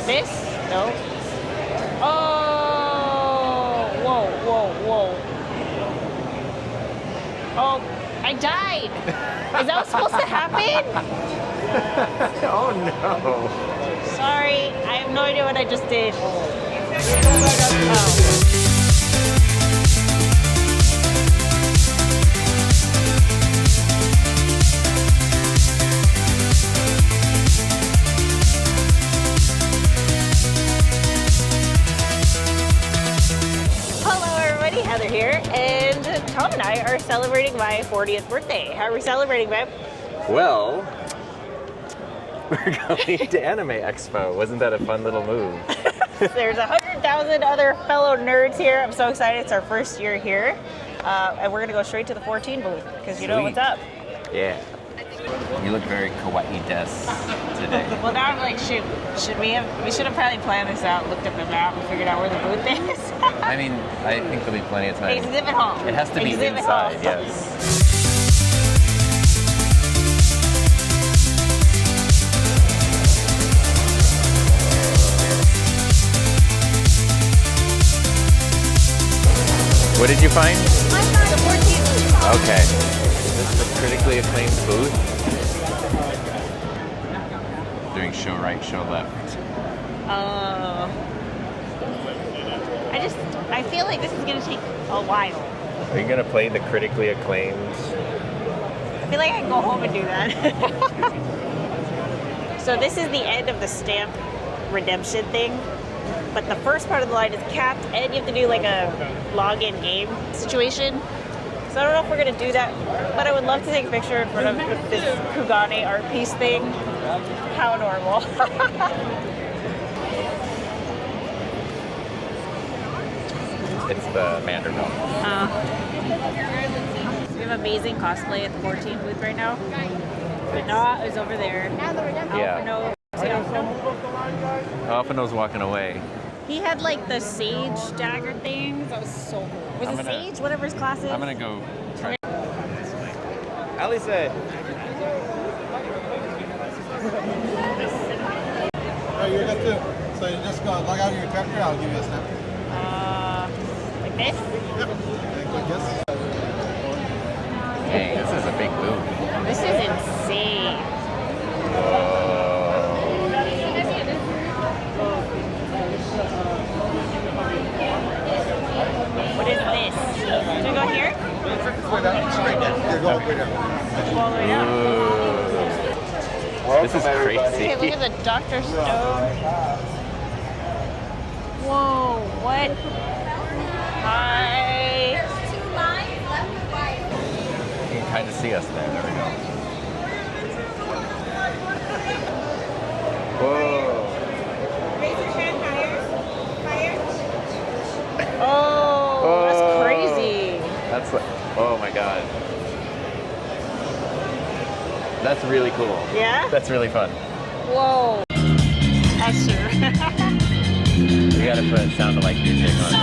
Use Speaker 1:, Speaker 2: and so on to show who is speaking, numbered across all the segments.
Speaker 1: this? No. Oh! Whoa, whoa, whoa. Oh, I died! Is that what's supposed to happen?
Speaker 2: Oh no.
Speaker 1: Sorry, I have no idea what I just did. Oh. Heather here, and Tom and I are celebrating my 40th birthday. How are we celebrating, babe?
Speaker 2: Well, we're going to Anime Expo. Wasn't that a fun little move?
Speaker 1: There's 100,000 other fellow nerds here. I'm so excited. It's our first year here. And we're going to go straight to the 14 booth, because you know what's up.
Speaker 2: Yeah. You look very kawaii-desu today.
Speaker 1: Well, now I'm like, shoot, we should have probably planned this out, looked at the map, and figured out where the booth is.
Speaker 2: I mean, I think there'll be plenty of time.
Speaker 1: Exhibit hall.
Speaker 2: It has to be
Speaker 1: Exhibit
Speaker 2: inside,
Speaker 1: hall.
Speaker 2: yes. What did you find?
Speaker 1: I found the 14 booth.
Speaker 2: Okay. Is this the critically acclaimed booth? Doing show right, show left.
Speaker 1: I feel like this is going to take a while.
Speaker 2: Are you going to play the critically acclaimed?
Speaker 1: I feel like I can go home and do that. So this is the end of the stamp redemption thing. But the first part of the line is capped, and you have to do like a login game situation. So I don't know if we're going to do that, but I would love to take a picture in front of this Kugane art piece thing. How adorable.
Speaker 2: It's the Vanderbilt.
Speaker 1: We have amazing cosplay at the 14 booth right now. Nah is over there.
Speaker 2: Yeah. Alphino's walking away.
Speaker 1: He had like the sage dagger things. That was so cool. Was it sage? Whatever his class is.
Speaker 2: I'm gonna go try. Ali said.
Speaker 3: Alright, you're good too. So you just go log out of your character, I'll give you a snap.
Speaker 1: Like this?
Speaker 3: Yep. Like this.
Speaker 2: Dang, this is a big move.
Speaker 1: This is insane. What is this? Should we go here?
Speaker 3: Straight down. Straight down. Yeah, go all the way down.
Speaker 1: All the way down.
Speaker 2: This is crazy.
Speaker 1: Okay, look at the Dr. Stone. Whoa, what? Hi.
Speaker 2: You can kind of see us there. There we go. Whoa.
Speaker 4: Raise your hand higher. Higher.
Speaker 1: Oh, that's crazy.
Speaker 2: That's like, oh my god. That's really cool.
Speaker 1: Yeah?
Speaker 2: That's really fun.
Speaker 1: Whoa. That's true.
Speaker 2: We gotta put sound alike music on there.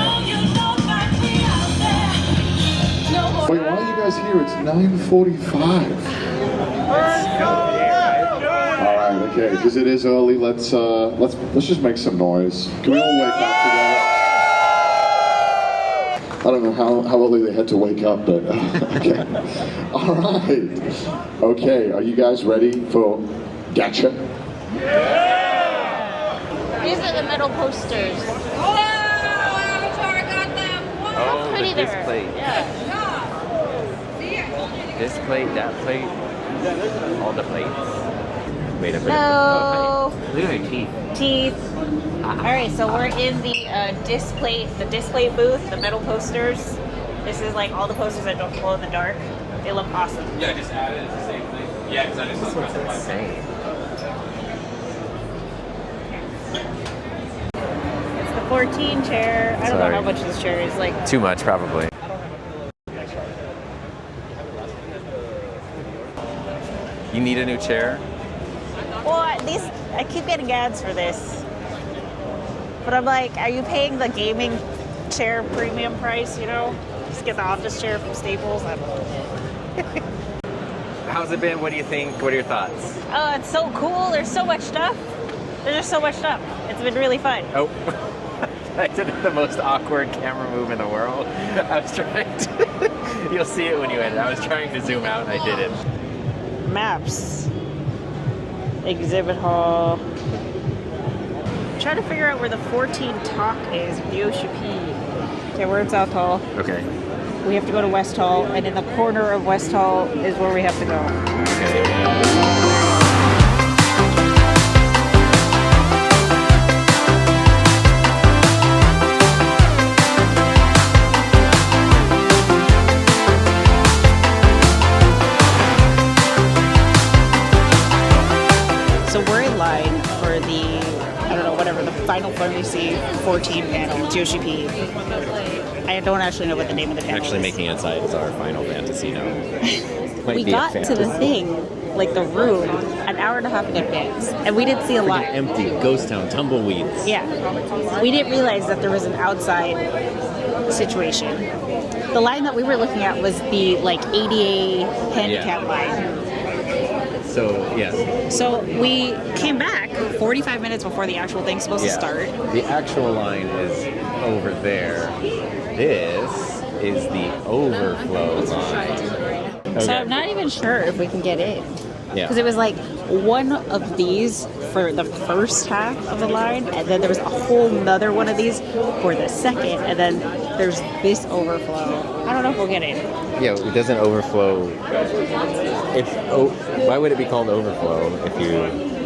Speaker 5: Wait, why are you guys here? It's 9:45. All right, okay, because it is early. Let's just make some noise. Can we all wake up together? I don't know how early they had to wake up, but okay. All right. Okay, are you guys ready for Gacha?
Speaker 1: These are the metal posters.
Speaker 4: Oh, I got them.
Speaker 2: Oh,
Speaker 1: Pretty
Speaker 2: the
Speaker 1: there.
Speaker 2: display.
Speaker 1: Yeah.
Speaker 2: This plate, that plate, all the plates. Wait a minute.
Speaker 1: No.
Speaker 2: Look at your teeth.
Speaker 1: Teeth. All right, so we're in the display booth, the metal posters. This is like all the posters that don't glow in the dark. They look awesome.
Speaker 6: Yeah, I just added the same thing. Yeah, because I just
Speaker 2: This looks insane.
Speaker 1: It's the 14 chair. I don't know how much this chair is. Like
Speaker 2: Too much, probably. You need a new chair?
Speaker 1: well, I keep getting ads for this, but I'm like, are you paying the gaming chair premium price? You know, just get the office chair from Staples. I don't know.
Speaker 2: How's it been? What do you think? What are your thoughts?
Speaker 1: Oh, it's so cool. There's so much stuff. There's just so much stuff. It's been really fun.
Speaker 2: Oh, I did the most awkward camera move in the world. I was trying to, you'll see it when you edit. I was trying to zoom out and I didn't.
Speaker 1: Maps. Exhibit hall. I'm trying to figure out where the 14 talk is, Yoshi P. Okay, we're in South Hall.
Speaker 2: Okay.
Speaker 1: We have to go to West Hall, and in the corner of West Hall is where we have to go.
Speaker 2: Okay.
Speaker 1: So we're in line for the, I don't know, whatever, the Final Fantasy 14 panel, it's Yoshi P. I don't actually know what the name of the panel
Speaker 2: Actually
Speaker 1: is.
Speaker 2: making it inside is our Final Fantasy now. Might
Speaker 1: We
Speaker 2: be a
Speaker 1: got to the
Speaker 2: fantasy.
Speaker 1: thing, like the room, an hour and a half in advance, and we didn't see a line.
Speaker 2: Empty, ghost town, tumbleweeds.
Speaker 1: Yeah. We didn't realize that there was an outside situation. The line that we were looking at was the like ADA handicap line.
Speaker 2: So, yes.
Speaker 1: So we came back 45 minutes before the actual thing's supposed to start.
Speaker 2: The actual line is over there. This is the overflow line. Okay.
Speaker 1: So I'm not even sure if we can get in.
Speaker 2: Yeah.
Speaker 1: Because it was like one of these for the first half of the line, and then there was a whole nother one of these for the second, and then there's this overflow. I don't know if we'll get in.
Speaker 2: Yeah, it doesn't overflow. Why would it be called overflow if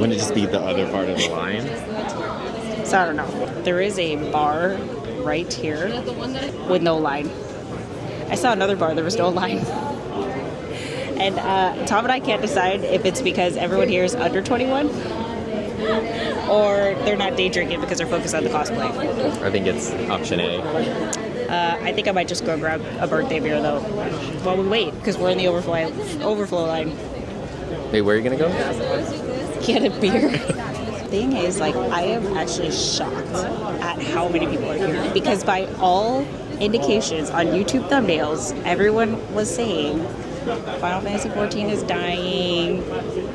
Speaker 2: wouldn't it just be the other part of the line?
Speaker 1: So I don't know. There is a bar right here with no line. I saw another bar, there was no line. And Tom and I can't decide if it's because everyone here is under 21 or they're not day drinking because they're focused on the cosplay.
Speaker 2: I think it's option A.
Speaker 1: I think I might just go grab a birthday beer though while we wait because we're in the overflow line.
Speaker 2: Hey, where are you gonna go?
Speaker 1: Get a beer. Thing is, like, I am actually shocked at how many people are here because by all indications on YouTube thumbnails, everyone was saying Final Fantasy 14 is dying.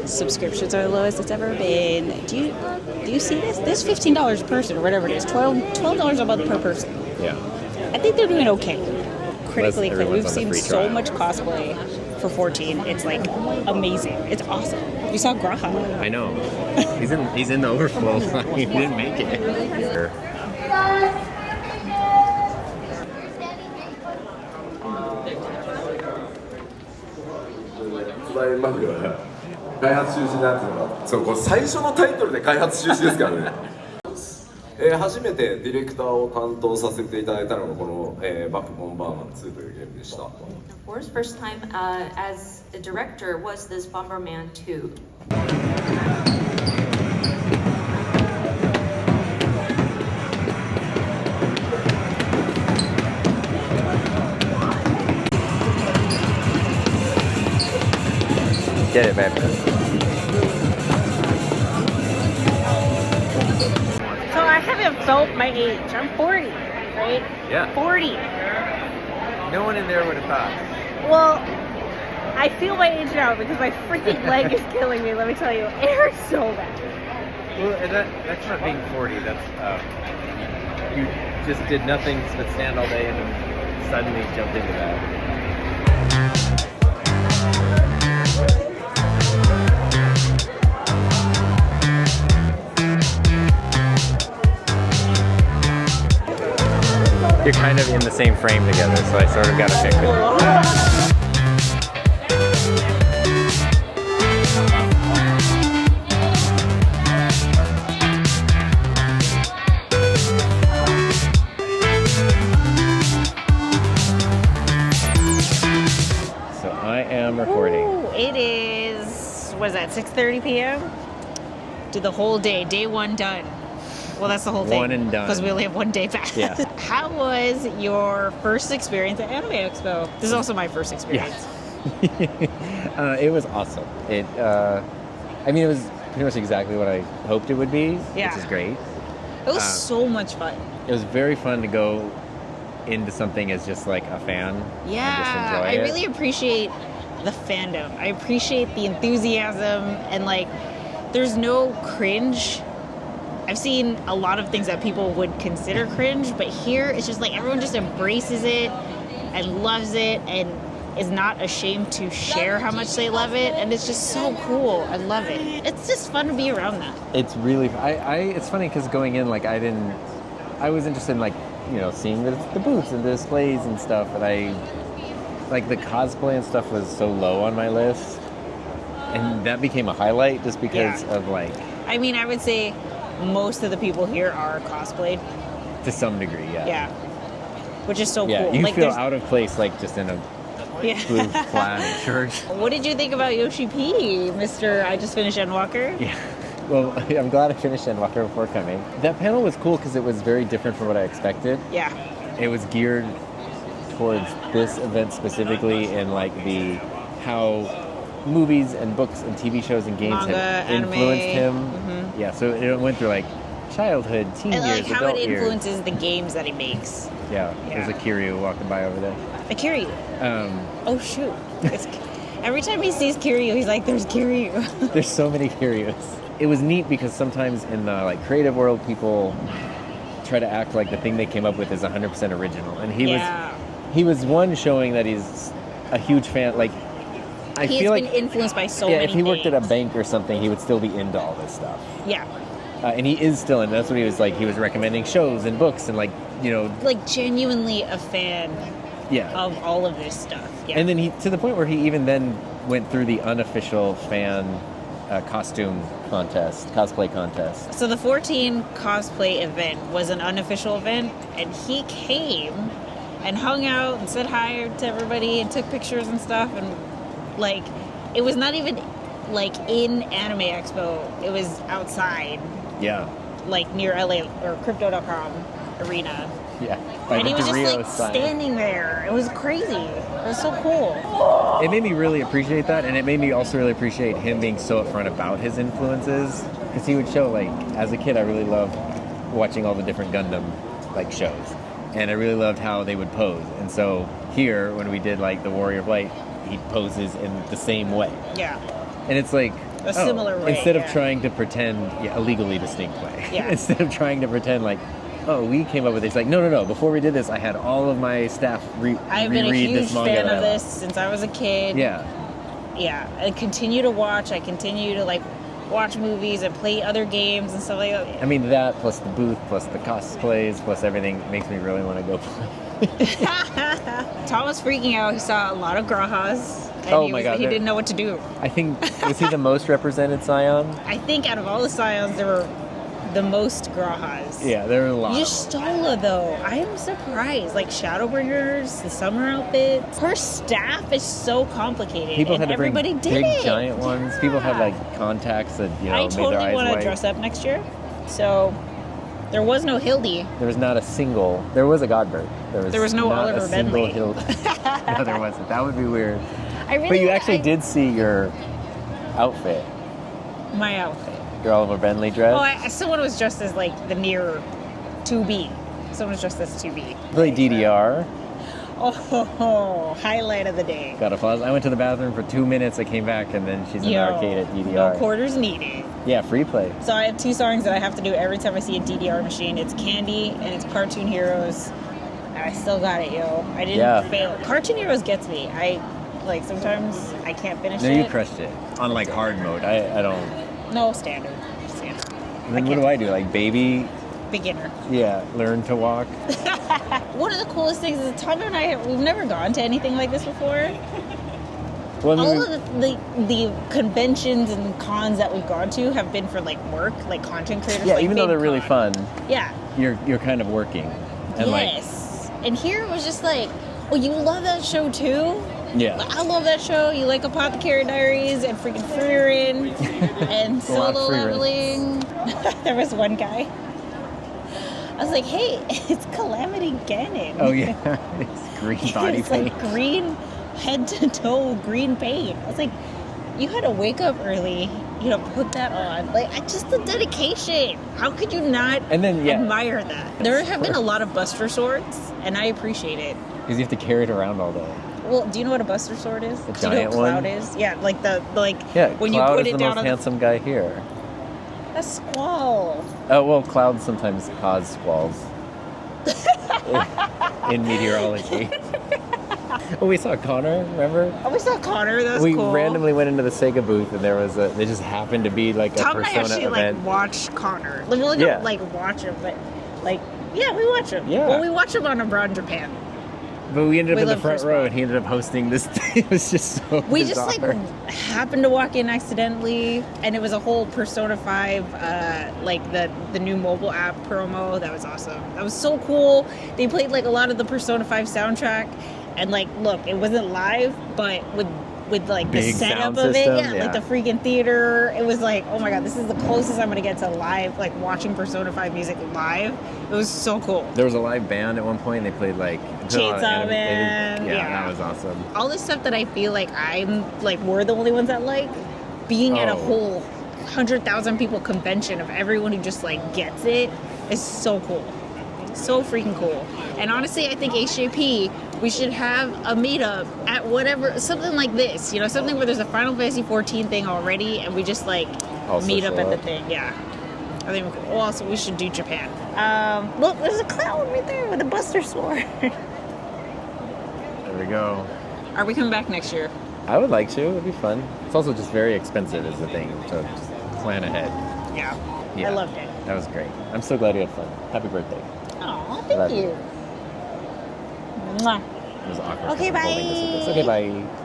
Speaker 1: Subscriptions are the lowest it's ever been. Do you see this? This $15 a person or whatever it is, $12 a month per person.
Speaker 2: Yeah.
Speaker 1: I think they're doing okay. Critically acclaimed.
Speaker 2: everyone's
Speaker 1: We've
Speaker 2: on the
Speaker 1: seen
Speaker 2: free
Speaker 1: so
Speaker 2: trial.
Speaker 1: much cosplay for 14. It's like amazing. It's awesome. You saw Graha.
Speaker 2: I know. He's in the overflow line. He didn't make it.
Speaker 7: 開発中止になってるのがそうこれ最初のタイトルで開発中止ですからね初めてディレクターを担当させていただいたのがこの、バックボンバーマン2というゲームでした
Speaker 8: Of course, first time as a director was this Bomberman 2.
Speaker 2: Get it, baby.
Speaker 1: So I haven't felt my age. I'm 40, right?
Speaker 2: Yeah.
Speaker 1: 40.
Speaker 2: No one in there would have thought.
Speaker 1: Well, I feel my age now because my freaking leg is killing me, let me tell you. It hurts so bad.
Speaker 2: Well, and that's not being 40. That's you just did nothing but stand all day and then suddenly jumped into that. You're kind of in the same frame together, so I sort of got to fix it. So I am recording.
Speaker 1: Ooh, it is, what is that, 6:30 p.m.? Did the whole day, day one done. Well, that's the whole thing.
Speaker 2: One and done.
Speaker 1: Because we only have one day back.
Speaker 2: Yeah.
Speaker 1: How was your first experience at Anime Expo? This is also my first experience.
Speaker 2: It was awesome. It mean, it was pretty much exactly what I hoped it would be,
Speaker 1: Yeah.
Speaker 2: which is great.
Speaker 1: It was so much fun.
Speaker 2: It was very fun to go into something as just like a fan and just
Speaker 1: Yeah,
Speaker 2: enjoy
Speaker 1: I
Speaker 2: it.
Speaker 1: really appreciate the fandom. I appreciate the enthusiasm and like, there's no cringe. I've seen a lot of things that people would consider cringe, but here it's just like everyone just embraces it and loves it and is not ashamed to share how much they love it, and it's just so cool. I love it. It's just fun to be around that.
Speaker 2: It's really, it's funny because going in, like, I was interested in, like, you know, seeing the booths and the displays and stuff, and like, the cosplay and stuff was so low on my list, and that became a highlight just because of, like...
Speaker 1: I mean, I would say most of the people here are cosplayed.
Speaker 2: To some degree, yeah.
Speaker 1: Yeah. Which is so
Speaker 2: Yeah,
Speaker 1: cool.
Speaker 2: you
Speaker 1: like,
Speaker 2: feel
Speaker 1: there's-
Speaker 2: out of place, like, just in a blue plaid shirt.
Speaker 1: What did you think about Yoshi P, Mr. I just finished Endwalker?
Speaker 2: Yeah. Well, I'm glad I finished Endwalker before coming. That panel was cool because it was very different from what I expected.
Speaker 1: Yeah.
Speaker 2: It was geared towards this event specifically, and like how movies and books and TV shows and games
Speaker 1: Manga,
Speaker 2: have
Speaker 1: anime.
Speaker 2: influenced him. Yeah, so it went through like childhood, teen
Speaker 1: And
Speaker 2: years,
Speaker 1: like how
Speaker 2: adult
Speaker 1: it
Speaker 2: years.
Speaker 1: influences the games that he makes.
Speaker 2: Yeah, there's a Kiryu walking by over there.
Speaker 1: A Kiryu.
Speaker 2: Um,
Speaker 1: Oh shoot. Every time he sees Kiryu, he's like, there's Kiryu.
Speaker 2: There's so many Kiryus. It was neat because sometimes in the like creative world, people try to act like the thing they came up with is 100% original, and he was one showing that he's a huge fan. Like I
Speaker 1: He
Speaker 2: feel
Speaker 1: has
Speaker 2: like
Speaker 1: been influenced by so
Speaker 2: yeah,
Speaker 1: many
Speaker 2: if he worked at a
Speaker 1: things.
Speaker 2: bank or something, he would still be into all this stuff.
Speaker 1: Yeah.
Speaker 2: And he is still, and that's what he was like. He was recommending shows and books, and like, you know,
Speaker 1: Like genuinely a fan of all of this stuff. Yeah.
Speaker 2: And then he, to the point where he even then went through the unofficial fan costume contest, cosplay contest.
Speaker 1: So the 14 cosplay event was an unofficial event, and he came and hung out and said hi to everybody and took pictures and stuff, and like it was not even like in Anime Expo, it was outside,
Speaker 2: Yeah.
Speaker 1: like near LA or Crypto.com arena.
Speaker 2: Yeah.
Speaker 1: And he was just
Speaker 2: Rio
Speaker 1: like
Speaker 2: sign.
Speaker 1: standing there. It was crazy. It was so cool.
Speaker 2: It made me really appreciate that, and it made me also really appreciate him being so upfront about his influences, because he would show, like, as a kid, I really loved watching all the different Gundam, like, shows, and I really loved how they would pose, and so here, when we did, like, the Warrior of Light, he poses in the same way.
Speaker 1: Yeah.
Speaker 2: And it's like...
Speaker 1: A similar way,
Speaker 2: instead of
Speaker 1: yeah.
Speaker 2: trying to pretend, a legally distinct way.
Speaker 1: Yeah.
Speaker 2: Instead of trying to pretend like, oh, we came up with this. Like, no. Before we did this, I had all of my staff
Speaker 1: I've been a
Speaker 2: reread
Speaker 1: huge
Speaker 2: this manga
Speaker 1: fan
Speaker 2: that I
Speaker 1: of
Speaker 2: love.
Speaker 1: this since I was a kid.
Speaker 2: Yeah.
Speaker 1: Yeah, I continue to watch. I continue to like watch movies and play other games and stuff like that.
Speaker 2: I mean, that plus the booth, plus the cosplays, plus everything makes me really want to go play.
Speaker 1: Tom was freaking out. He saw a lot of Grahas. And
Speaker 2: Oh
Speaker 1: he
Speaker 2: my
Speaker 1: was,
Speaker 2: God,
Speaker 1: He
Speaker 2: they're-
Speaker 1: didn't know what to do.
Speaker 2: I think, was he the most represented Scion?
Speaker 1: I think out of all the Scions, there were the most Grahas.
Speaker 2: Yeah, there were a lot.
Speaker 1: Yustola, though, I am surprised. Like Shadowbringers, the summer outfits. Her staff is so complicated.
Speaker 2: People
Speaker 1: and
Speaker 2: had to bring
Speaker 1: everybody did
Speaker 2: big,
Speaker 1: it.
Speaker 2: giant ones. People had like contacts that, you know,
Speaker 1: I
Speaker 2: made their
Speaker 1: totally
Speaker 2: eyes
Speaker 1: want to
Speaker 2: white.
Speaker 1: dress up next year. So there was no Hildy.
Speaker 2: There was not a single. There was a Godbird.
Speaker 1: There was no
Speaker 2: not
Speaker 1: Oliver
Speaker 2: a single
Speaker 1: Bentley.
Speaker 2: Hilda. No, there wasn't. That would be weird.
Speaker 1: I really
Speaker 2: But you actually
Speaker 1: I-
Speaker 2: did see your outfit,
Speaker 1: My outfit.
Speaker 2: your Oliver Bentley dress.
Speaker 1: Oh, someone was dressed as like the near 2B. Someone was dressed as 2B.
Speaker 2: Played DDR.
Speaker 1: Oh, highlight of the day.
Speaker 2: Got applause. I went to the bathroom for 2 minutes. I came back, and then she's in the arcade at
Speaker 1: No
Speaker 2: DDR.
Speaker 1: quarters needed.
Speaker 2: Yeah, free play.
Speaker 1: So I have 2 songs that I have to do every time I see a DDR machine. It's Candy and it's Cartoon Heroes. And I still got it, yo. I didn't fail. Cartoon Heroes gets me. Like sometimes I can't finish
Speaker 2: No,
Speaker 1: it.
Speaker 2: you crushed it on like hard mode. I don't.
Speaker 1: No, standard.
Speaker 2: And then what do I do? Like baby?
Speaker 1: Beginner.
Speaker 2: Yeah, learn to walk.
Speaker 1: One of the coolest things is Tom and I, we've never gone to anything like this before.
Speaker 2: Well, I mean,
Speaker 1: All of the conventions and cons that we've gone to have been for like work, like content creators.
Speaker 2: yeah,
Speaker 1: like
Speaker 2: even though they're really
Speaker 1: VidCon.
Speaker 2: fun,
Speaker 1: Yeah.
Speaker 2: you're kind of working. And
Speaker 1: Yes. And here it was just like, oh, you love that show too?
Speaker 2: Yeah.
Speaker 1: I love that show. You like Apothecary Diaries and freaking Frieren and
Speaker 2: A lot of
Speaker 1: Solo
Speaker 2: Frieren.
Speaker 1: Leveling. There was one guy. I was like, hey, it's Calamity Ganon.
Speaker 2: Oh yeah, it's green body
Speaker 1: It's
Speaker 2: paint.
Speaker 1: like green head to toe green paint. I was like, you had to wake up early, put that on. Like, just the dedication. How could you not
Speaker 2: And then, yeah.
Speaker 1: admire that? There have been a lot of Buster Swords, and I appreciate it.
Speaker 2: Because you have to carry it around all day.
Speaker 1: Well, do you know what a Buster Sword is?
Speaker 2: The
Speaker 1: Do you know
Speaker 2: giant
Speaker 1: what Cloud
Speaker 2: one?
Speaker 1: is? Yeah, like
Speaker 2: Yeah,
Speaker 1: when
Speaker 2: Cloud
Speaker 1: you put
Speaker 2: is
Speaker 1: it
Speaker 2: the
Speaker 1: down
Speaker 2: most
Speaker 1: on
Speaker 2: handsome guy here.
Speaker 1: A squall.
Speaker 2: Oh, well, clouds sometimes cause squalls in meteorology. Oh, we saw Connor, remember?
Speaker 1: Oh, we saw Connor. That was
Speaker 2: We
Speaker 1: cool.
Speaker 2: randomly went into the Sega booth and there just happened to be like a
Speaker 1: Tom and I
Speaker 2: Persona
Speaker 1: actually
Speaker 2: event.
Speaker 1: like watched Connor. Like, we really
Speaker 2: Yeah.
Speaker 1: don't like watch him, but like, yeah, we watch him.
Speaker 2: Yeah.
Speaker 1: Well, we watch him on Abroad Japan.
Speaker 2: But we ended up
Speaker 1: We
Speaker 2: in the
Speaker 1: love
Speaker 2: front
Speaker 1: Chris
Speaker 2: row
Speaker 1: Brown.
Speaker 2: and he ended up hosting this thing. It was just so
Speaker 1: We
Speaker 2: bizarre.
Speaker 1: just like happened to walk in accidentally, and it was a whole Persona 5, like the new mobile app promo. That was awesome. That was so cool. They played like a lot of the Persona 5 soundtrack, and like, look, it wasn't live, but with like the
Speaker 2: Big
Speaker 1: setup
Speaker 2: sound
Speaker 1: of it,
Speaker 2: system,
Speaker 1: yeah,
Speaker 2: yeah.
Speaker 1: like the freaking theater. It was like, oh my god, this is the closest I'm gonna get to live, like watching Persona 5 music live. It was so cool.
Speaker 2: There was a live band at one point. They played like
Speaker 1: Chainsaw
Speaker 2: animated-
Speaker 1: Man,
Speaker 2: Yeah,
Speaker 1: yeah.
Speaker 2: that was awesome.
Speaker 1: All this stuff that I feel like we're the only ones that like, being at a
Speaker 2: Oh.
Speaker 1: whole 100,000 people convention of everyone who just like gets it is so cool. So freaking cool. And honestly, I think HJP, we should have a meetup at whatever, something like this, you know, something where there's a Final Fantasy 14 thing already and we just like
Speaker 2: Also
Speaker 1: meet up
Speaker 2: show
Speaker 1: at the
Speaker 2: up.
Speaker 1: thing. Yeah. I think well, also we should do Japan. Look, there's a clown right there with a Buster Sword.
Speaker 2: There we go.
Speaker 1: Are we coming back next year?
Speaker 2: I would like to. It'd be fun. It's also just very expensive is the thing to just plan ahead.
Speaker 1: Yeah.
Speaker 2: Yeah.
Speaker 1: I loved it.
Speaker 2: That was great. I'm so glad you had fun. Happy birthday.
Speaker 1: Aw,
Speaker 2: Love
Speaker 1: thank
Speaker 2: you.
Speaker 1: you. Mwah.
Speaker 2: It was awkward.
Speaker 1: Okay,
Speaker 2: holding this with this.
Speaker 1: bye.
Speaker 2: Okay, bye.